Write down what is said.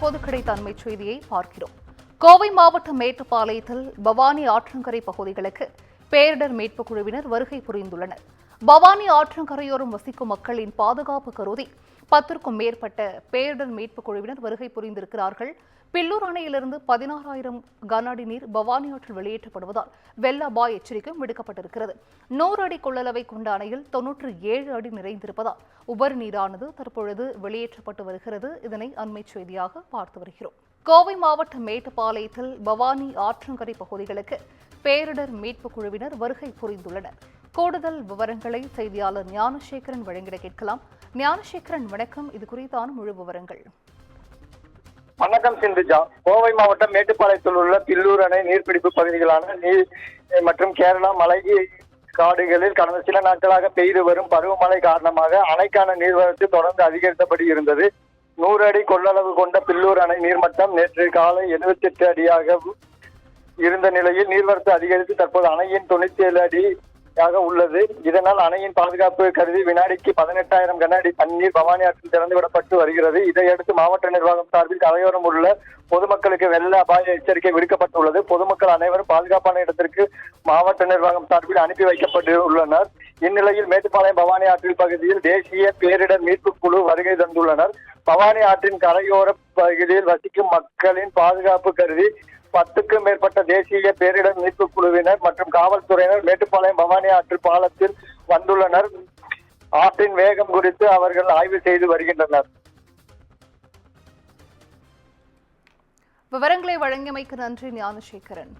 பொது கிடைத்த அண்மை செய்தியை பார்க்கிறோம். கோவை மாவட்டம் மேட்டுப்பாளையத்தில் பவானி ஆற்றங்கரை பகுதிகளுக்கு பேரிடர் மீட்புக் குழுவினர் வருகை புரிந்துள்ளனர். பவானி ஆற்றங்கரையோரம் வசிக்கும் மக்களின் பாதுகாப்பு கருதி 10க்கும் மேற்பட்ட பேரிடர் மீட்புக் குழுவினர் வருகை புரிந்திருக்கிறார்கள். பில்லூர் அணையிலிருந்து 16,000 கன அடி நீர் பவானி ஆற்றில் வெளியேற்றப்படுவதால் வெள்ள அபாய எச்சரிக்கையும் விடுக்கப்பட்டிருக்கிறது. 100 அடி கொள்ளளவை கொண்ட அணையில் 97 அடி நிறைந்திருப்பதால் உபரி நீரானது தற்பொழுது வெளியேற்றப்பட்டு வருகிறது. இதனை அண்மை செய்தியாக பார்த்து வருகிறோம். கோவை மாவட்டம் மேட்டுப்பாளையத்தில் பவானி ஆற்றங்கரை பகுதிகளுக்கு பேரிடர் மீட்புக் குழுவினர் வருகை புரிந்துள்ளனர். கூடுதல் விவரங்களை செய்தியாளர் ஞானசேகரன் வழங்கிட கேட்கலாம். ஞானசேகரன், வணக்கம். இது குறித்தான முழு விவரங்கள். வணக்கம் சிந்துஜா. கோவை மாவட்டம் மேட்டுப்பாளையத்தில் உள்ள பில்லூர் அணை நீர்பிடிப்பு பகுதிகளான நீர் மற்றும் கேரளா மலை காடுகளில் கடந்த சில நாட்களாக பெய்து வரும் பருவமழை காரணமாக அணைக்கான நீர்வரத்து தொடர்ந்து அதிகரித்தபடி இருந்தது. 100 அடி கொள்ளளவு கொண்ட பில்லூர் அணை நீர்மட்டம் நேற்று காலை 78 அடியாக இருந்த நிலையில் நீர்வரத்து அதிகரித்து தற்போது அணையின் 97 அடியாக உள்ளது. இதனால் அணையின் பாதுகாப்பு கருதி வினாடிக்கு 18,000 கன அடி தண்ணீர் பவானி ஆற்றில் திறந்துவிடப்பட்டு வருகிறது. இதையடுத்து மாவட்ட நிர்வாகம் சார்பில் கரையோரம் உள்ள பொதுமக்களுக்கு வெள்ள அபாய எச்சரிக்கை விடுக்கப்பட்டுள்ளது. பொதுமக்கள் அனைவரும் பாதுகாப்பான இடத்திற்கு மாவட்ட நிர்வாகம் சார்பில் அனுப்பி வைக்கப்பட்டுள்ளனர். இந்நிலையில் மேட்டுப்பாளையம் பவானி ஆற்றில் பகுதியில் தேசிய பேரிடர் மீட்பு குழு வருகை தந்துள்ளனர். பவானி ஆற்றின் கரையோர பகுதியில் வசிக்கும் மக்களின் பாதுகாப்பு கருதி 10க்கும் மேற்பட்ட தேசிய பேரிடர் மீட்பு குழுவினர் மற்றும் காவல்துறையினர் மேட்டுப்பாளையம் பவானி ஆற்று பாலத்தில் வந்துள்ளனர். ஆற்றின் வேகம் குறித்து அவர்கள் ஆய்வு செய்து வருகின்றனர். விவரங்களை வழங்கியமைக்கு நன்றி ஞானசேகரன்.